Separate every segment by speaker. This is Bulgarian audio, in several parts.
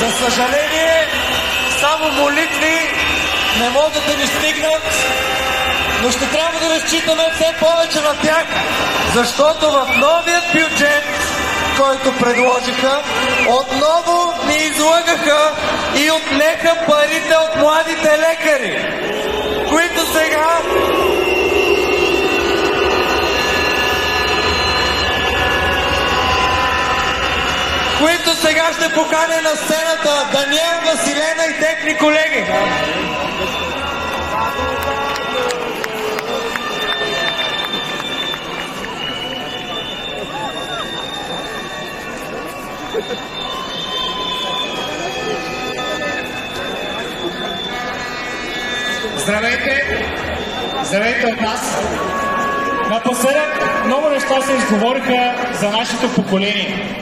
Speaker 1: За съжаление, само молитви не могат да ни стигнат, но ще трябва да разчитаме все повече на тях, защото в новият бюджет, който предложиха, отново ни излъгаха и отнеха парите от младите лекари, които сега ще поканя на сцената Даниел, Василена и техни колеги.
Speaker 2: Здравейте! Здравейте от нас! Напоследък много неща се изговориха за нашето поколение.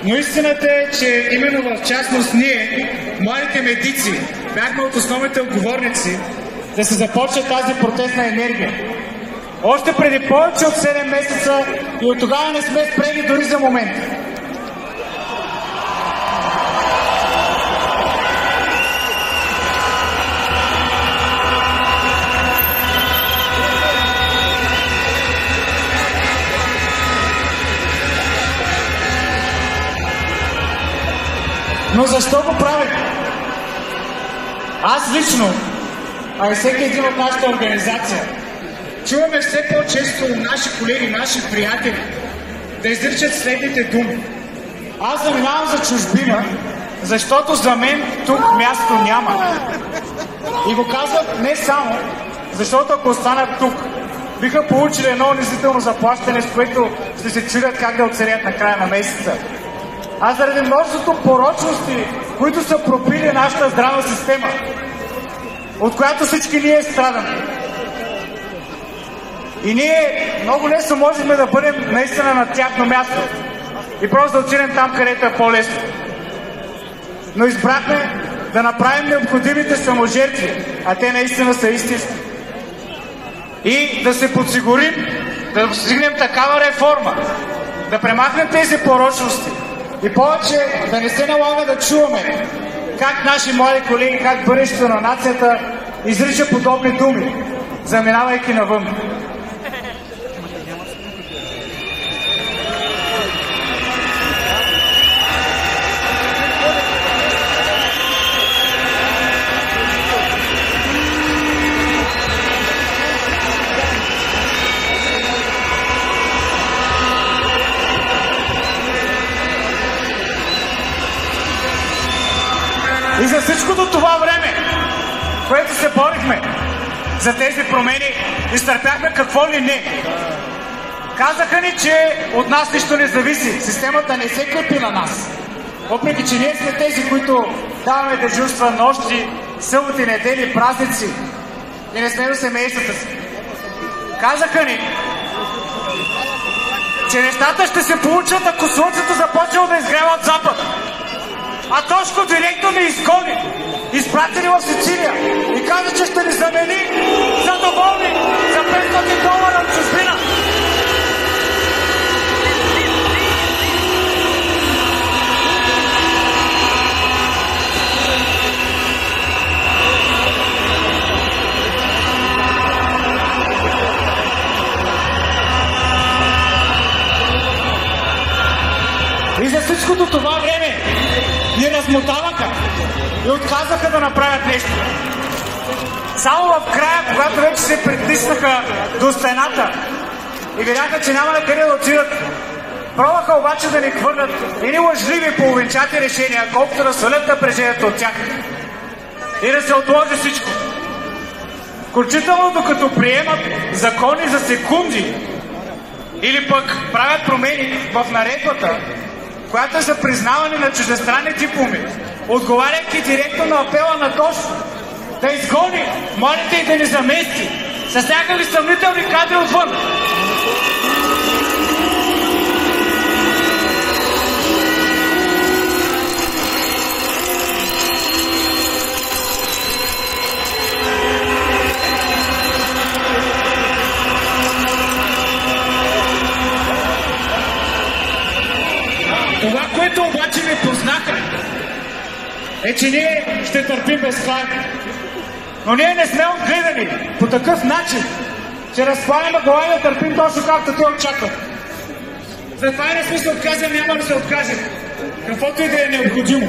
Speaker 2: Но истината е, че именно в частност ние, младите медици, бяхме от основните отговорници да се започне тази протестна енергия. Още преди повече от 7 месеца и от тогава не сме спрели дори за момент. Но защо го правим? Аз лично, а и всеки един от нашата организация, чуваме все по-често наши колеги, наши приятели да изричат следните думи. Аз заминавам за чужбина, защото за мен тук място няма. И го казват не само, защото ако останат тук, биха получили едно унизително заплащане, с което ще се чудят как да оцелят на края на месеца. А заради множеството порочности, които са пропили нашата здравна система, от която всички ние страдаме. И ние много лесно можем да бъдем наистина на тяхно място и просто да отидем там, където е по-лесно. Но избрахме да направим необходимите саможертви, а те наистина са истински. И да се подсигурим, да постигнем такава реформа, да премахнем тези порочности и повече да не се налага да чуваме как наши млади колеги, как бъдещето на нацията изрича подобни думи, заминавайки навън. И за всичкото това време, което се борихме за тези промени, изтърпяхме какво ли не. Казаха ни, че от нас нищо не зависи. Системата не се крепи на нас. Въпреки че ние сме тези, които даваме дежурства нощи, съботи, недели, празници и не сме до семействата си. Казаха ни, че нещата ще се получат, ако слънцето започне да изгрява от запад. А Тошко директно ни изгони, изпратили в Сицилия и каза, че ще ни замени за доволни за $500 от чужбина. И за всичкото това време ни размотаваха и отказаха да направят нещо. Само в края, когато вече се притиснаха до стената и видяха, че няма на къде да отидат, пробваха обаче да ни хвърлят едни лъжливи половинчати решения, колкото да свалят напрежението от тях и да се отложи всичко. Включително докато приемат закони за секунди или пък правят промени в наредбата, която е за признаване на чуждестранни дипломи, отговаряйки директно на апела на Тошко да изгони младите и да ни замести с някакви съмнителни кадри отвън. Това, което обаче не познаха, е, че ние ще търпим безкрайно. Но ние не сме отгледани по такъв начин, че разпаляме глава и да търпим точно както те очакват. Затова и не сме се отказали, няма да се откажем. Каквото и да е необходимо.